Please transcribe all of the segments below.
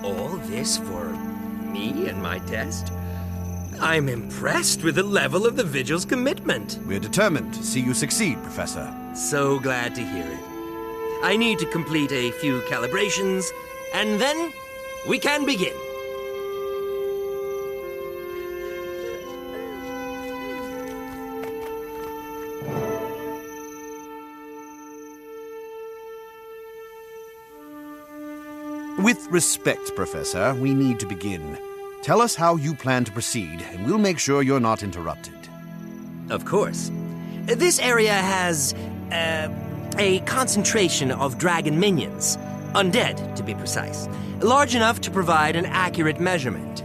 All this for me and my test? I'm impressed with the level of the Vigil's commitment. We're determined to see you succeed, Professor. So glad to hear it. I need to complete a few calibrations, and then we can begin. With respect, Professor, we need to begin. Tell us how you plan to proceed, and we'll make sure you're not interrupted. Of course. This area has, a concentration of dragon minions. Undead, to be precise. Large enough to provide an accurate measurement.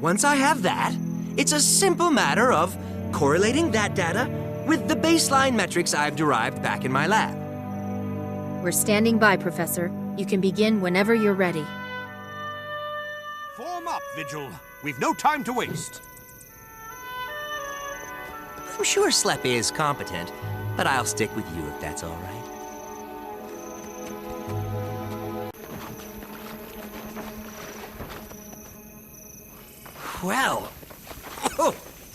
Once I have that, it's a simple matter of correlating that data with the baseline metrics I've derived back in my lab. We're standing by, Professor. You can begin whenever you're ready. Form up, Vigil. We've no time to waste. I'm sure Sleppy is competent, but I'll stick with you if that's all right. Well,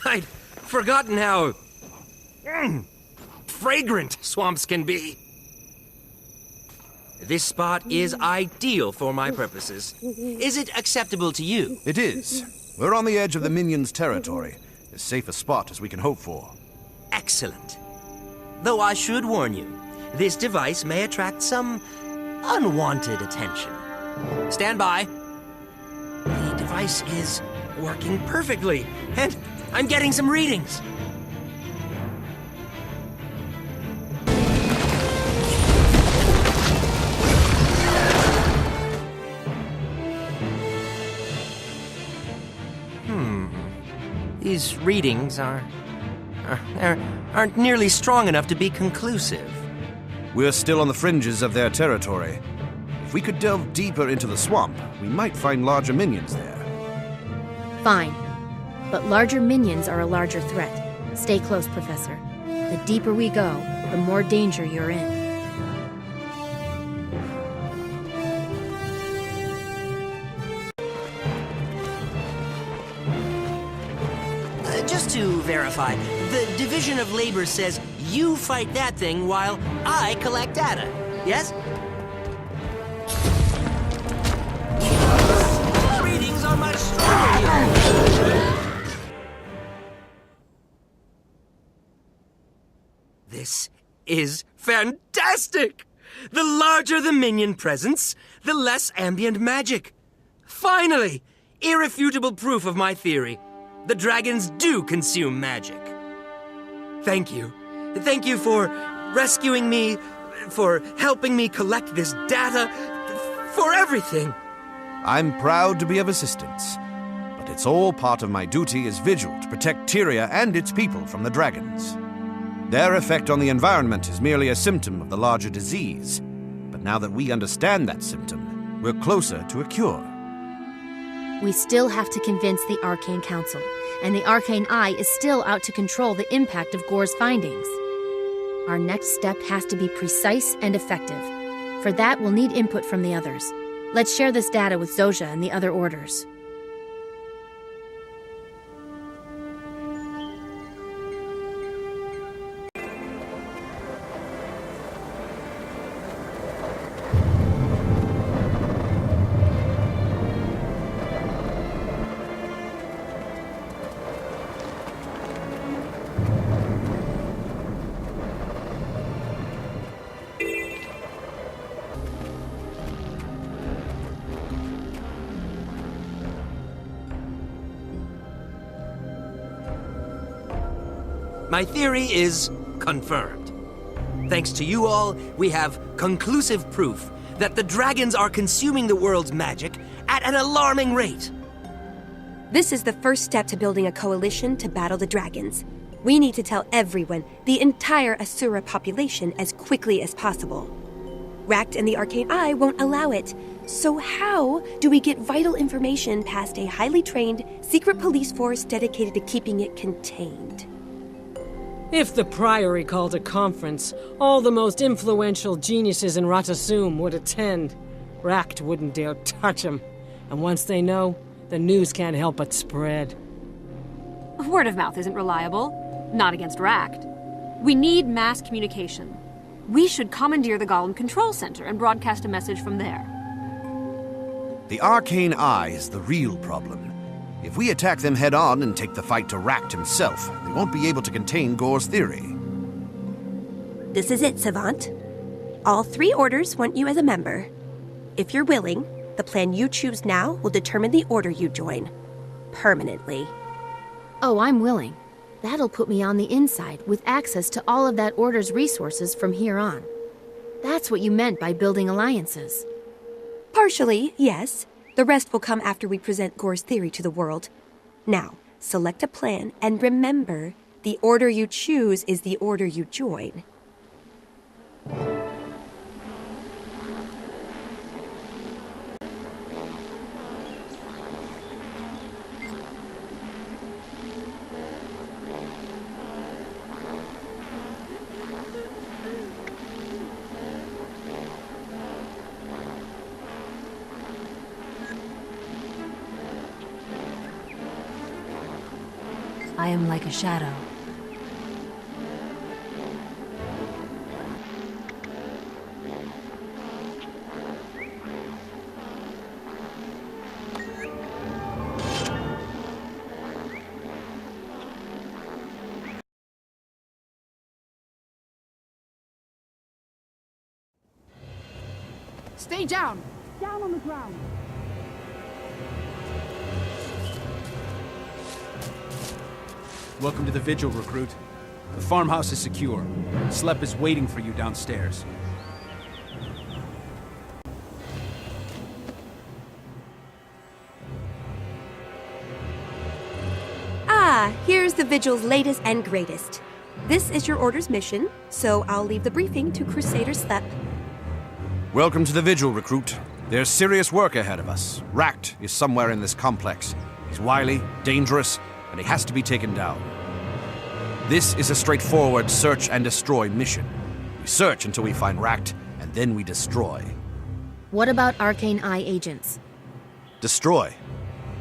I'd forgotten how fragrant swamps can be. This spot is ideal for my purposes. Is it acceptable to you? It is. We're on the edge of the minions' territory. As safe a spot as we can hope for. Excellent. Though I should warn you, this device may attract some unwanted attention. Stand by. The device is working perfectly, and I'm getting some readings. These readings aren't nearly strong enough to be conclusive. We're still on the fringes of their territory. If we could delve deeper into the swamp, we might find larger minions there. Fine. But larger minions are a larger threat. Stay close, Professor. The deeper we go, the more danger you're in. Just to verify, the Division of Labor says you fight that thing while I collect data, yes? Readings are much stronger here. This is fantastic! The larger the minion presence, the less ambient magic. Finally, irrefutable proof of my theory. The dragons do consume magic. Thank you. Thank you for rescuing me, for helping me collect this data, for everything. I'm proud to be of assistance, but it's all part of my duty as Vigil to protect Tyria and its people from the dragons. Their effect on the environment is merely a symptom of the larger disease, but now that we understand that symptom, we're closer to a cure. We still have to convince the Arcane Council, and the Arcane Eye is still out to control the impact of Gore's findings. Our next step has to be precise and effective. For that, we'll need input from the others. Let's share this data with Zojja and the other orders. My theory is confirmed. Thanks to you all, we have conclusive proof that the dragons are consuming the world's magic at an alarming rate. This is the first step to building a coalition to battle the dragons. We need to tell everyone, the entire Asura population, as quickly as possible. Ract and the Arcane Eye won't allow it. So how do we get vital information past a highly trained, secret police force dedicated to keeping it contained? If the Priory called a conference, all the most influential geniuses in Ratasum would attend. Ract wouldn't dare touch him. And once they know, the news can't help but spread. Word of mouth isn't reliable. Not against Ract. We need mass communication. We should commandeer the Golem Control Center and broadcast a message from there. The Arcane Eye is the real problem. If we attack them head-on and take the fight to Ract himself, they won't be able to contain Gore's theory. This is it, Savant. All 3 orders want you as a member. If you're willing, the plan you choose now will determine the order you join. Permanently. Oh, I'm willing. That'll put me on the inside, with access to all of that order's resources from here on. That's what you meant by building alliances. Partially, yes. The rest will come after we present Gore's theory to the world. Now, select a plan, and remember, the order you choose is the order you join. I am like a shadow. Stay down! Down on the ground! Welcome to the Vigil, recruit. The farmhouse is secure. Slep is waiting for you downstairs. Ah, here's the Vigil's latest and greatest. This is your order's mission, so I'll leave the briefing to Crusader Slep. Welcome to the Vigil, recruit. There's serious work ahead of us. Ract is somewhere in this complex. He's wily, dangerous, and he has to be taken down. This is a straightforward search and destroy mission. We search until we find Ract, and then we destroy. What about Arcane Eye agents? Destroy.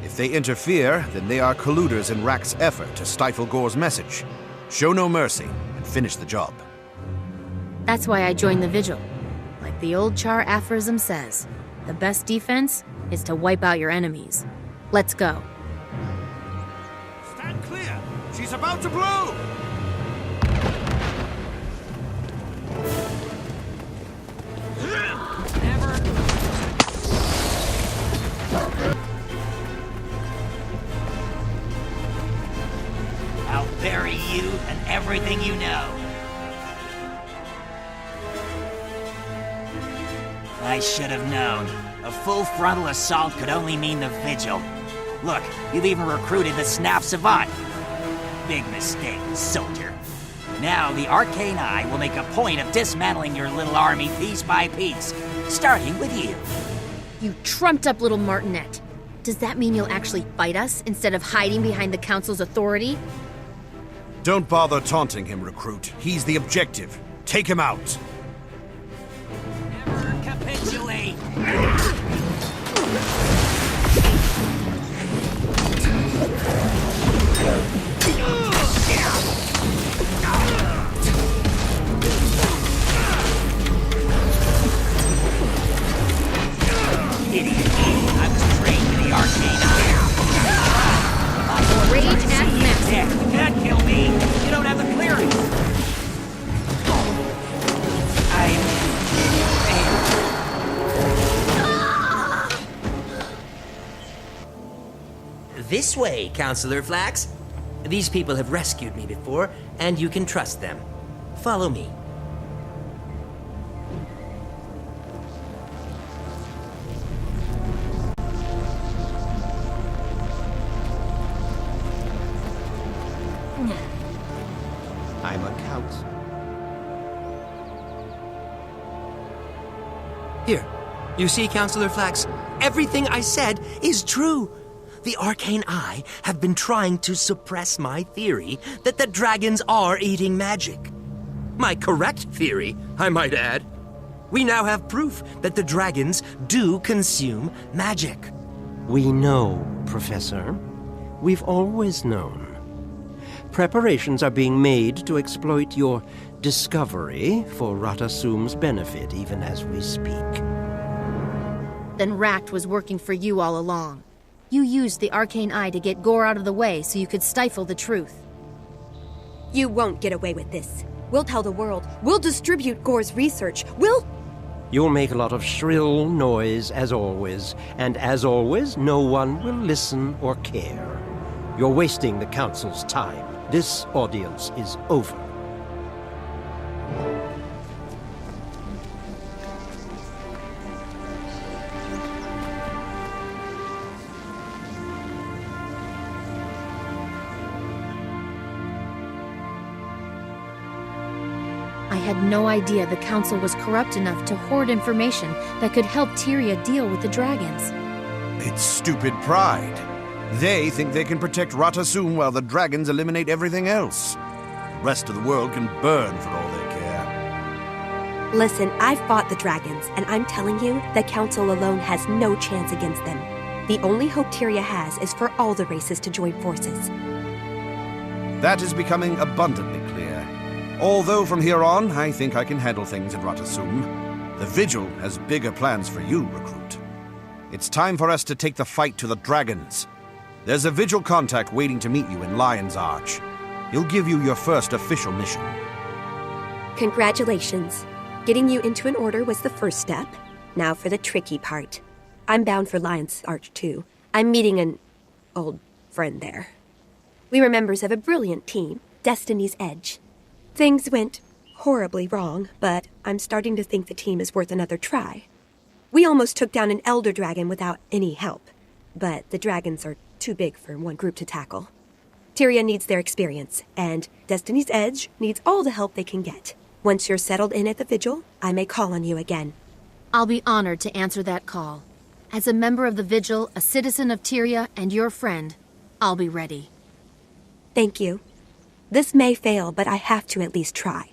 If they interfere, then they are colluders in Ract's effort to stifle Gore's message. Show no mercy, and finish the job. That's why I joined the Vigil. Like the old Char aphorism says, the best defense is to wipe out your enemies. Let's go. Stand clear! She's about to blow! I'll bury you and everything you know. I should have known. A full frontal assault could only mean the Vigil. Look, you've even recruited the Snap Savant. Big mistake, soldier. Now the Arcane Eye will make a point of dismantling your little army piece by piece, starting with you. You trumped-up little martinet. Does that mean you'll actually fight us instead of hiding behind the Council's authority? Don't bother taunting him, recruit. He's the objective. Take him out. Never capitulate! Idiot. I was trained in the Arcane Eye. Rage at max. You can't kill me. You don't have the clearance. This way, Counselor Flax. These people have rescued me before, and you can trust them. Follow me. I'm a count. Here, you see, Counselor Flax? Everything I said is true. The Arcane Eye have been trying to suppress my theory that the dragons are eating magic. My correct theory, I might add. We now have proof that the dragons do consume magic. We know, Professor. We've always known. Preparations are being made to exploit your discovery for Ratasum's benefit, even as we speak. Then Ract was working for you all along. You used the Arcane Eye to get Gore out of the way so you could stifle the truth. You won't get away with this. We'll tell the world. We'll distribute Gore's research. You'll make a lot of shrill noise, as always. And as always, no one will listen or care. You're wasting the Council's time. This audience is over. I had no idea the Council was corrupt enough to hoard information that could help Tyria deal with the dragons. It's stupid pride. They think they can protect Ratasum while the dragons eliminate everything else. The rest of the world can burn for all they care. Listen, I've fought the dragons, and I'm telling you, the Council alone has no chance against them. The only hope Tyria has is for all the races to join forces. That is becoming abundantly clear. Although from here on, I think I can handle things at Ratasum. The Vigil has bigger plans for you, Recruit. It's time for us to take the fight to the dragons. There's a Vigil contact waiting to meet you in Lion's Arch. He'll give you your first official mission. Congratulations. Getting you into an order was the first step. Now for the tricky part. I'm bound for Lion's Arch, too. I'm meeting an old friend there. We were members of a brilliant team, Destiny's Edge. Things went horribly wrong, but I'm starting to think the team is worth another try. We almost took down an Elder Dragon without any help, but the dragons are too big for one group to tackle. Tyria needs their experience, and Destiny's Edge needs all the help they can get. Once you're settled in at the Vigil, I may call on you again. I'll be honored to answer that call. As a member of the Vigil, a citizen of Tyria, and your friend, I'll be ready. Thank you. This may fail, but I have to at least try.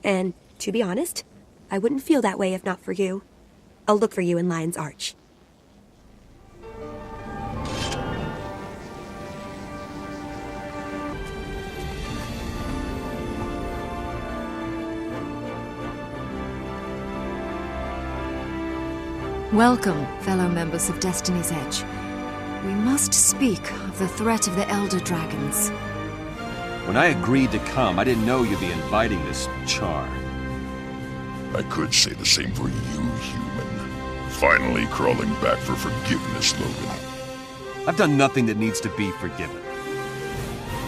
And, to be honest, I wouldn't feel that way if not for you. I'll look for you in Lion's Arch. Welcome, fellow members of Destiny's Edge. We must speak of the threat of the Elder Dragons. When I agreed to come, I didn't know you'd be inviting this char. I could say the same for you, human. Finally crawling back for forgiveness, Logan. I've done nothing that needs to be forgiven.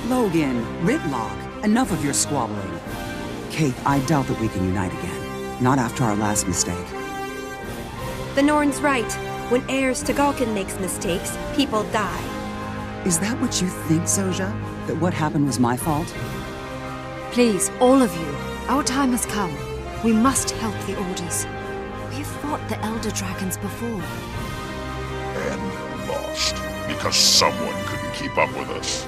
Logan, Ritlock, enough of your squabbling. Kate, I doubt that we can unite again. Not after our last mistake. The Norn's right. When heirs to Galkin makes mistakes, people die. Is that what you think, Soja? That what happened was my fault? Please, all of you, our time has come. We must help the Orders. We've fought the Elder Dragons before. And lost. Because someone couldn't keep up with us.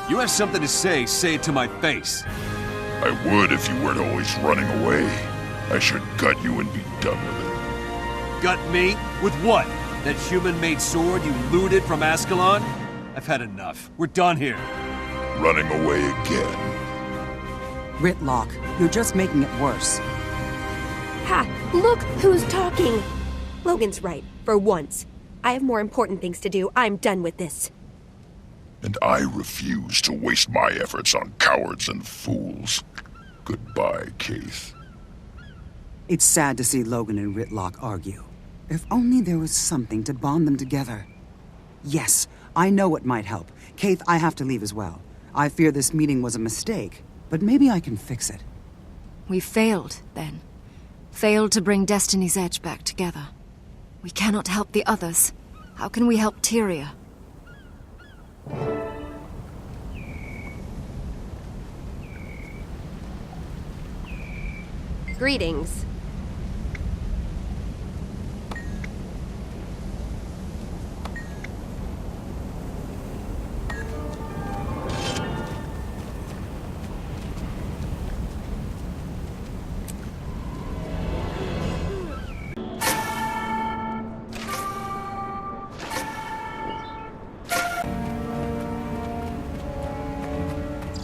You have something to say it to my face. I would if you weren't always running away. I should gut you and be done with it. Gut me? With what? That human-made sword you looted from Ascalon? I've had enough. We're done here. Running away again. Ritlock, you're just making it worse. Ha! Look who's talking! Logan's right, for once. I have more important things to do. I'm done with this. And I refuse to waste my efforts on cowards and fools. Goodbye, Keith. It's sad to see Logan and Ritlock argue. If only there was something to bond them together. Yes, I know it might help. Keith, I have to leave as well. I fear this meeting was a mistake, but maybe I can fix it. We failed, then. Failed to bring Destiny's Edge back together. We cannot help the others. How can we help Tyria? Greetings.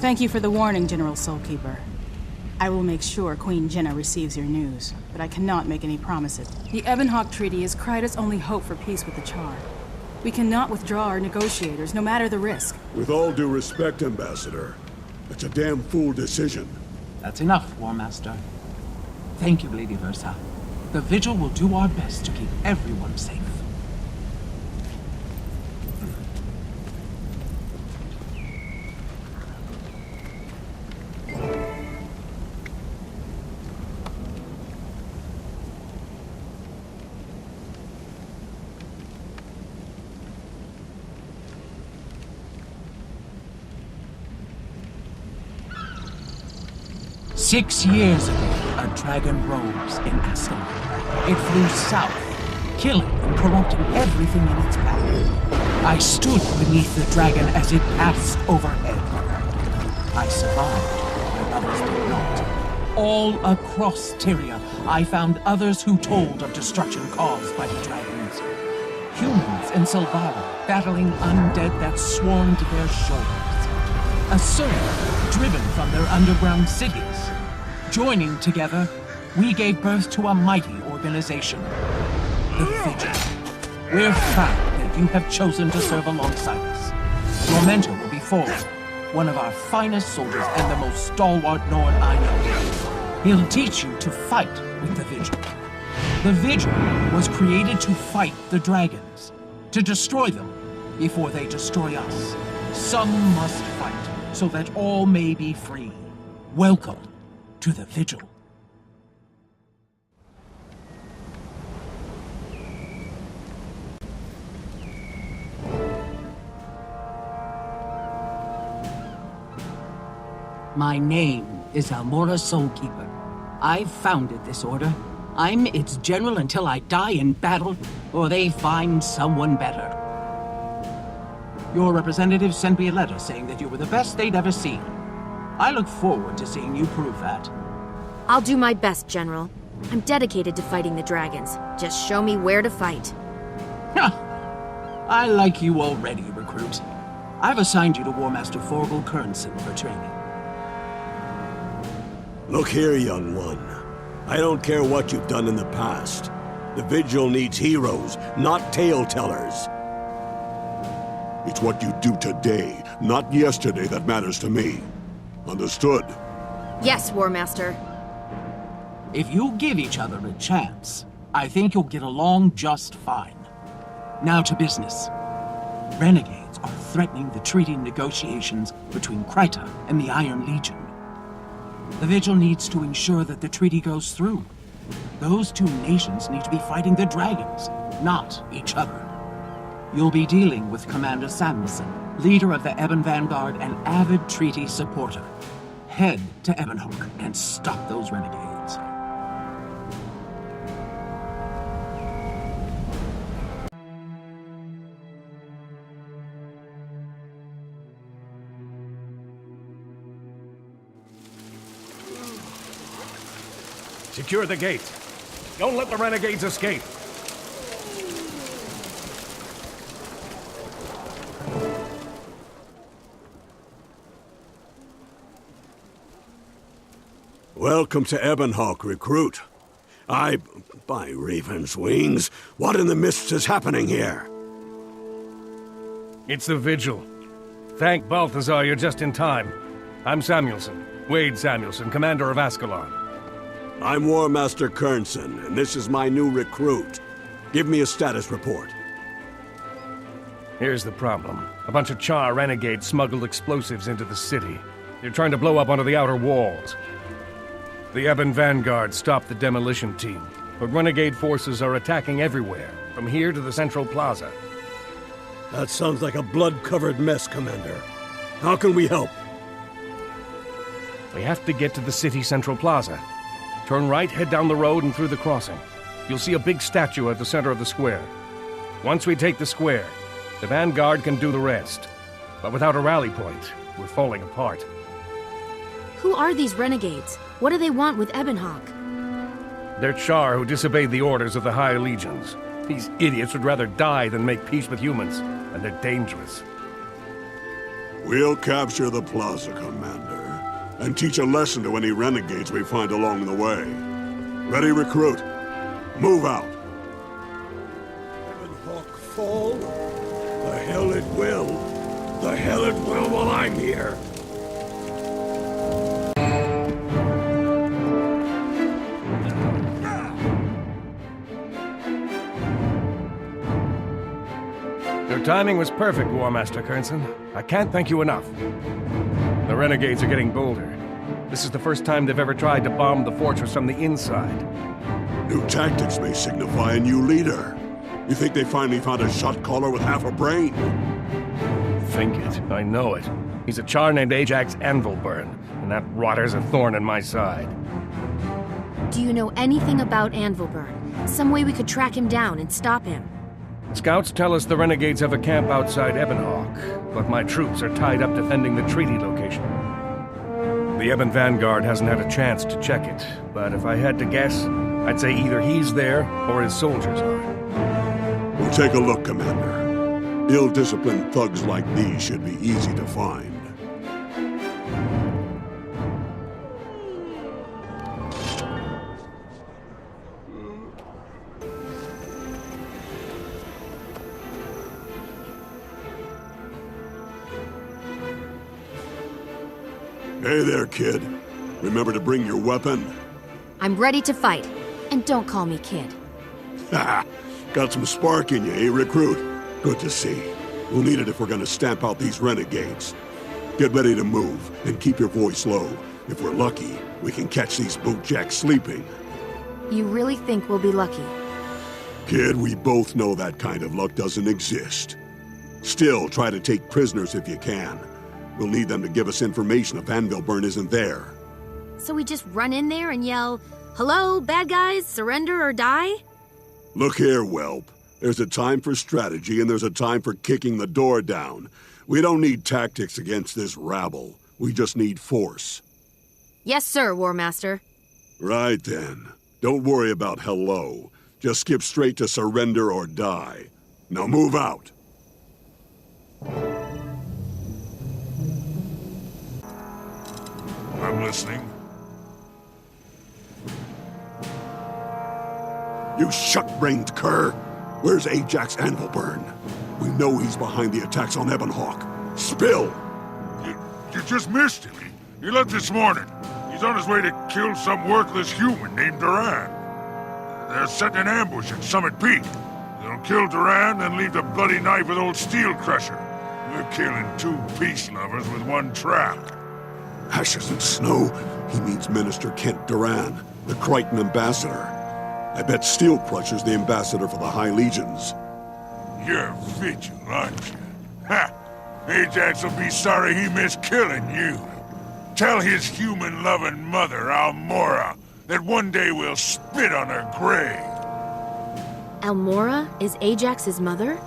Thank you for the warning, General Soulkeeper. I will make sure Queen Jenna receives your news, but I cannot make any promises. The Ebonhawk Treaty is Kryta's only hope for peace with the Char. We cannot withdraw our negotiators, no matter the risk. With all due respect, Ambassador, it's a damn fool decision. That's enough, War Master. Thank you, Lady Versa. The Vigil will do our best to keep everyone safe. 6 years ago, a dragon rose in Asura. It flew south, killing and corrupting everything in its path. I stood beneath the dragon as it passed overhead. I survived, but others did not. All across Tyria, I found others who told of destruction caused by the dragons. Humans in Silvara, battling undead that swarmed their shores. Asura, driven from their underground cities. Joining together, we gave birth to a mighty organization, the Vigil. We're proud that you have chosen to serve alongside us. Your mentor will be Ford, one of our finest soldiers and the most stalwart Norn I know. He'll teach you to fight with the Vigil. The Vigil was created to fight the dragons, to destroy them before they destroy us. Some must fight so that all may be free. Welcome to the Vigil. My name is Almora Soulkeeper. I founded this order. I'm its general until I die in battle, or they find someone better. Your representative sent me a letter saying that you were the best they'd ever seen. I look forward to seeing you prove that. I'll do my best, General. I'm dedicated to fighting the dragons. Just show me where to fight. I like you already, recruit. I've assigned you to War Master Forgal Kernson for training. Look here, young one. I don't care what you've done in the past. The Vigil needs heroes, not tale-tellers. It's what you do today, not yesterday, that matters to me. Understood? Yes, War Master. If you give each other a chance, I think you'll get along just fine. Now to business. Renegades are threatening the treaty negotiations between Kryta and the Iron Legion. The Vigil needs to ensure that the treaty goes through. Those two nations need to be fighting the dragons, not each other. You'll be dealing with Commander Samuelson, leader of the Ebon Vanguard and avid treaty supporter. Head to Ebonhawk and stop those renegades. Secure the gate. Don't let the renegades escape. Welcome to Ebonhawk, recruit. By Raven's wings, what in the mists is happening here? It's the Vigil. Thank Balthazar you're just in time. I'm Samuelson, Wade Samuelson, commander of Ascalon. I'm War Master Kernson, and this is my new recruit. Give me a status report. Here's the problem. A bunch of Char renegades smuggled explosives into the city. They're trying to blow up onto the outer walls. The Ebon Vanguard stopped the demolition team, but renegade forces are attacking everywhere, from here to the Central Plaza. That sounds like a blood-covered mess, Commander. How can we help? We have to get to the city Central Plaza. Turn right, head down the road and through the crossing. You'll see a big statue at the center of the square. Once we take the square, the Vanguard can do the rest. But without a rally point, we're falling apart. Who are these renegades? What do they want with Ebonhawk? They're Char who disobeyed the orders of the High Legions. These idiots would rather die than make peace with humans, and they're dangerous. We'll capture the plaza, Commander, and teach a lesson to any renegades we find along the way. Ready, recruit? Move out. Ebenhawk fall? The hell it will. The hell it will while I'm here. Your timing was perfect, War Master Kernson. I can't thank you enough. The renegades are getting bolder. This is the first time they've ever tried to bomb the fortress from the inside. New tactics may signify a new leader. You think they finally found a shot caller with half a brain? Think it. I know it. He's a char named Ajax Anvilburn, and that rotter's a thorn in my side. Do you know anything about Anvilburn? Some way we could track him down and stop him? Scouts tell us the renegades have a camp outside Ebenhawk, but my troops are tied up defending the treaty location. The Eben Vanguard hasn't had a chance to check it, but if I had to guess, I'd say either he's there or his soldiers are. We'll take a look, Commander. Ill-disciplined thugs like these should be easy to find. Hey there, kid. Remember to bring your weapon? I'm ready to fight. And don't call me kid. Ha! Got some spark in you, eh, recruit? Good to see. We'll need it if we're gonna stamp out these renegades. Get ready to move, and keep your voice low. If we're lucky, we can catch these bootjacks sleeping. You really think we'll be lucky? Kid, we both know that kind of luck doesn't exist. Still, try to take prisoners if you can. We'll need them to give us information if Anvilburn isn't there. So we just run in there and yell, "Hello, bad guys, surrender or die?" Look here, whelp. There's a time for strategy and there's a time for kicking the door down. We don't need tactics against this rabble. We just need force. Yes, sir, War Master. Right then. Don't worry about hello. Just skip straight to surrender or die. Now move out. I'm listening. You shuck-brained cur! Where's Ajax Anvilburn? We know he's behind the attacks on Ebenhawk. Spill! You just missed him. He left this morning. He's on his way to kill some worthless human named Duran. They're setting an ambush at Summit Peak. They'll kill Duran, then leave the bloody knife with old Steel Crusher. They're killing two peace lovers with one trap. Ashes and snow? He means Minister Kent Duran, the Crichton ambassador. I bet Steel Crusher's the ambassador for the High Legions. You're vigil, aren't you? Ha! Ajax will be sorry he missed killing you. Tell his human-loving mother, Almora, that one day we'll spit on her grave. Almora is Ajax's mother?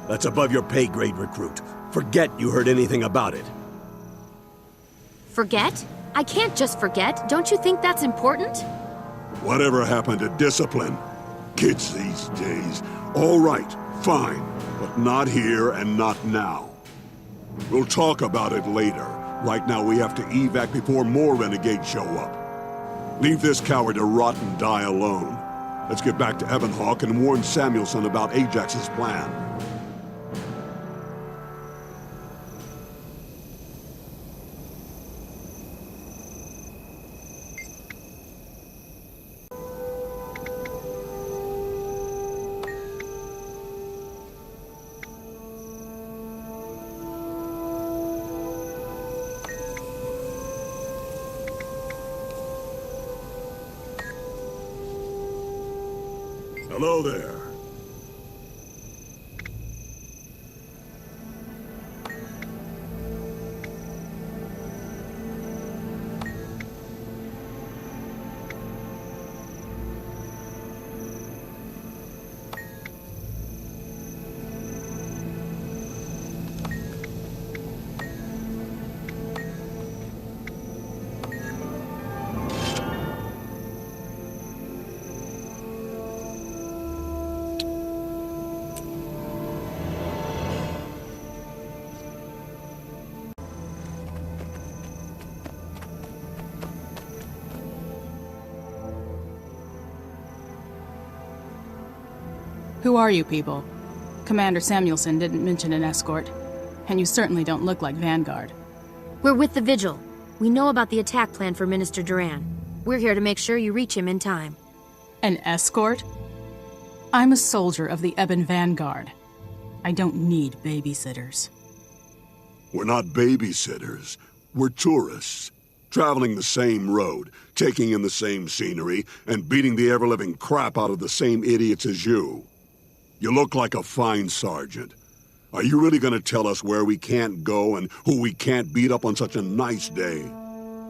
That's above your pay grade, recruit. Forget you heard anything about it. Forget? I can't just forget. Don't you think that's important? Whatever happened to discipline? Kids these days. All right, fine. But not here and not now. We'll talk about it later. Right now we have to evac before more renegades show up. Leave this coward to rot and die alone. Let's get back to Ebenhawk and warn Samuelson about Ajax's plan. Hello there. Who are you people? Commander Samuelson didn't mention an escort, and you certainly don't look like Vanguard. We're with the Vigil. We know about the attack plan for Minister Duran. We're here to make sure you reach him in time. An escort? I'm a soldier of the Ebon Vanguard. I don't need babysitters. We're not babysitters. We're tourists. Traveling the same road, taking in the same scenery, and beating the ever-living crap out of the same idiots as you. You look like a fine sergeant. Are you really gonna tell us where we can't go and who we can't beat up on such a nice day?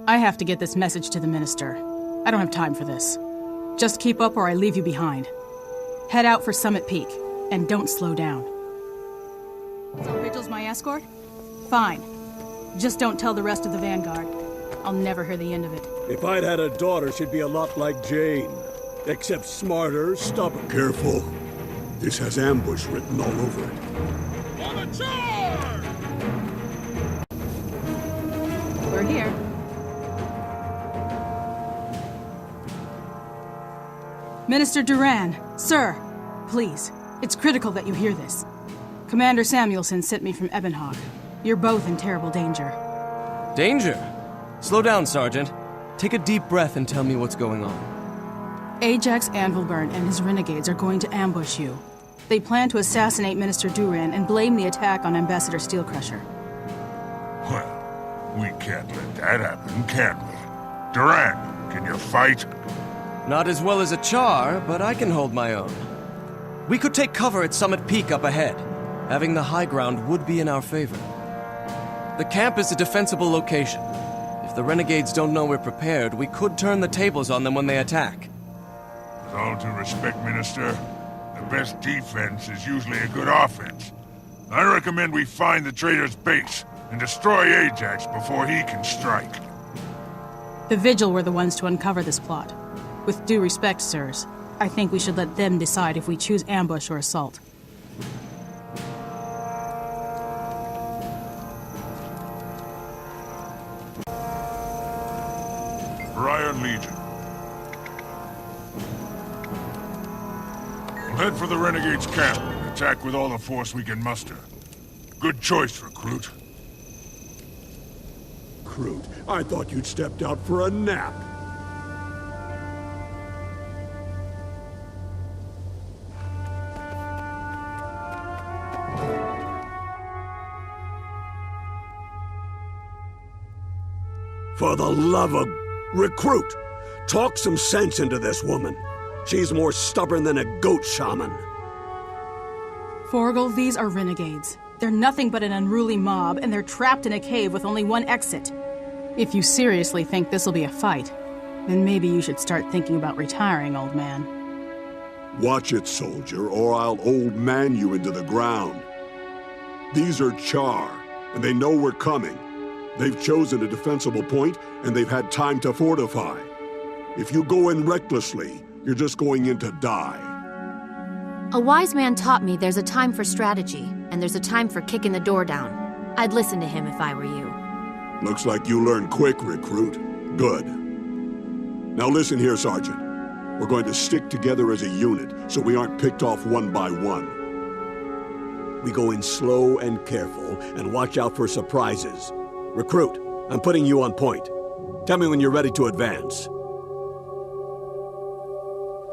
I have to get this message to the Minister. I don't have time for this. Just keep up or I leave you behind. Head out for Summit Peak, and don't slow down. So Vigil's my escort? Fine. Just don't tell the rest of the Vanguard. I'll never hear the end of it. If I'd had a daughter, she'd be a lot like Jane. Except smarter, stubborn. Careful. This has ambush written all over it. On a charge! We're here. Minister Duran, sir, please. It's critical that you hear this. Commander Samuelson sent me from Ebonhawk. You're both in terrible danger. Danger? Slow down, Sergeant. Take a deep breath and tell me what's going on. Ajax Anvilburn and his renegades are going to ambush you. They plan to assassinate Minister Duran and blame the attack on Ambassador Steelcrusher. Well, we can't let that happen, can we? Duran, can you fight? Not as well as a Char, but I can hold my own. We could take cover at Summit Peak up ahead. Having the high ground would be in our favor. The camp is a defensible location. If the renegades don't know we're prepared, we could turn the tables on them when they attack. With all due respect, Minister, the best defense is usually a good offense. I recommend we find the traitor's base and destroy Ajax before he can strike. The Vigil were the ones to uncover this plot. With due respect, sirs, I think we should let them decide if we choose ambush or assault. Iron Legion. We'll head for the Renegade's camp and attack with all the force we can muster. Good choice, Recruit. Recruit, I thought you'd stepped out for a nap. For the love of... Recruit! Talk some sense into this woman. She's more stubborn than a goat shaman. Forgel, these are renegades. They're nothing but an unruly mob, and they're trapped in a cave with only one exit. If you seriously think this'll be a fight, then maybe you should start thinking about retiring, old man. Watch it, soldier, or I'll old man you into the ground. These are Char, and they know we're coming. They've chosen a defensible point, and they've had time to fortify. If you go in recklessly, you're just going in to die. A wise man taught me there's a time for strategy, and there's a time for kicking the door down. I'd listen to him if I were you. Looks like you learned quick, Recruit. Good. Now listen here, Sergeant. We're going to stick together as a unit, so we aren't picked off one by one. We go in slow and careful, and watch out for surprises. Recruit, I'm putting you on point. Tell me when you're ready to advance.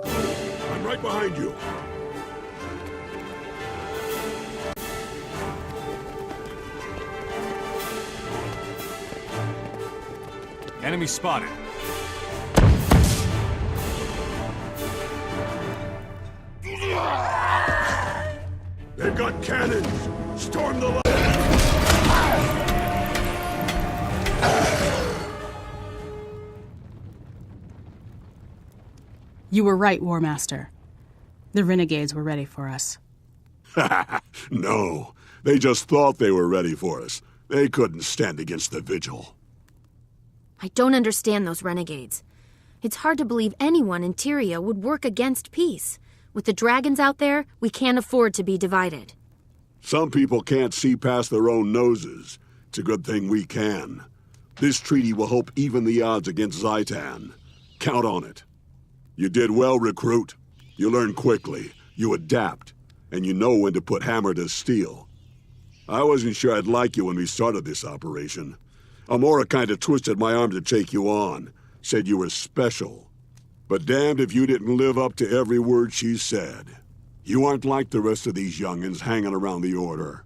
I'm right behind you. Enemy spotted. They've got cannons! Storm the line! You were right, War Master. The renegades were ready for us. No, they just thought they were ready for us. They couldn't stand against the Vigil. I don't understand those renegades. It's hard to believe anyone in Tyria would work against peace. With the dragons out there, we can't afford to be divided. Some people can't see past their own noses. It's a good thing we can. This treaty will help even the odds against Zaitan. Count on it. You did well, Recruit. You learned quickly. You adapt, and you know when to put hammer to steel. I wasn't sure I'd like you when we started this operation. Amora kinda twisted my arm to take you on, said you were special. But damned if you didn't live up to every word she said. You aren't like the rest of these youngins hanging around the Order.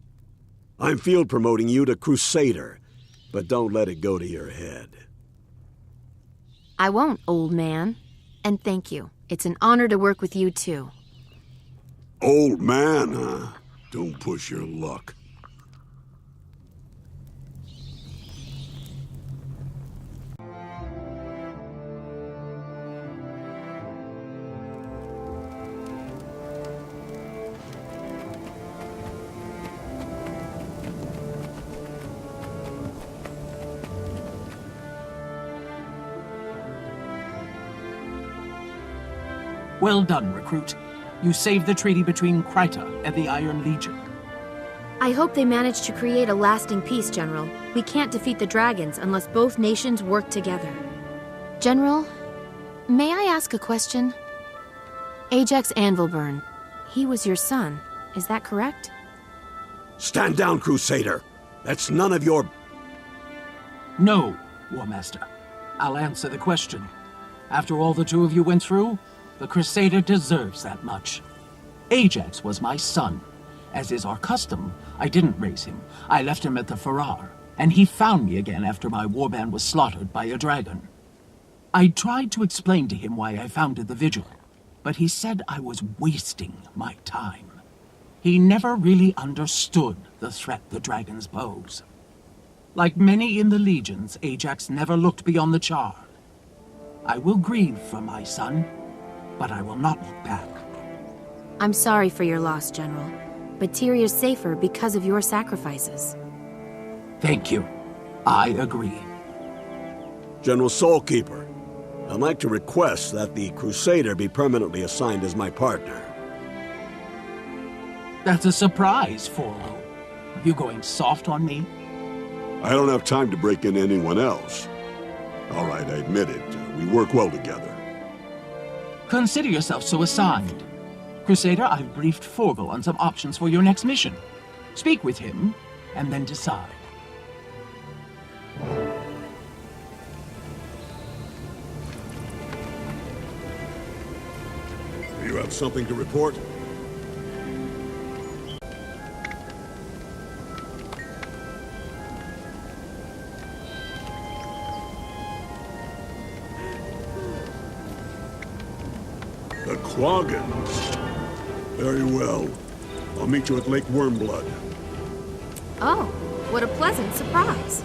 I'm field promoting you to Crusader, but don't let it go to your head. I won't, old man. And thank you. It's an honor to work with you, too. Old man, huh? Don't push your luck. Well done, recruit. You saved the treaty between Kryta and the Iron Legion. I hope they manage to create a lasting peace, General. We can't defeat the dragons unless both nations work together. General, may I ask a question? Ajax Anvilburn, he was your son, is that correct? Stand down, Crusader! That's none of your... No, War Master. I'll answer the question. After all the two of you went through, the Crusader deserves that much. Ajax was my son. As is our custom, I didn't raise him. I left him at the Farrar, and he found me again after my warband was slaughtered by a dragon. I tried to explain to him why I founded the Vigil, but he said I was wasting my time. He never really understood the threat the dragons pose. Like many in the legions, Ajax never looked beyond the Charred. I will grieve for my son, but I will not look back. I'm sorry for your loss, General, but Tyrion's safer because of your sacrifices. Thank you. I agree. General Soulkeeper, I'd like to request that the Crusader be permanently assigned as my partner. That's a surprise, Forlo. You going soft on me? I don't have time to break in anyone else. All right, I admit it. We work well together. Consider yourself so assigned. Crusader, I've briefed Forgel on some options for your next mission. Speak with him, and then decide. You have something to report? The Quaggins. Very well. I'll meet you at Lake Wormblood. Oh, what a pleasant surprise.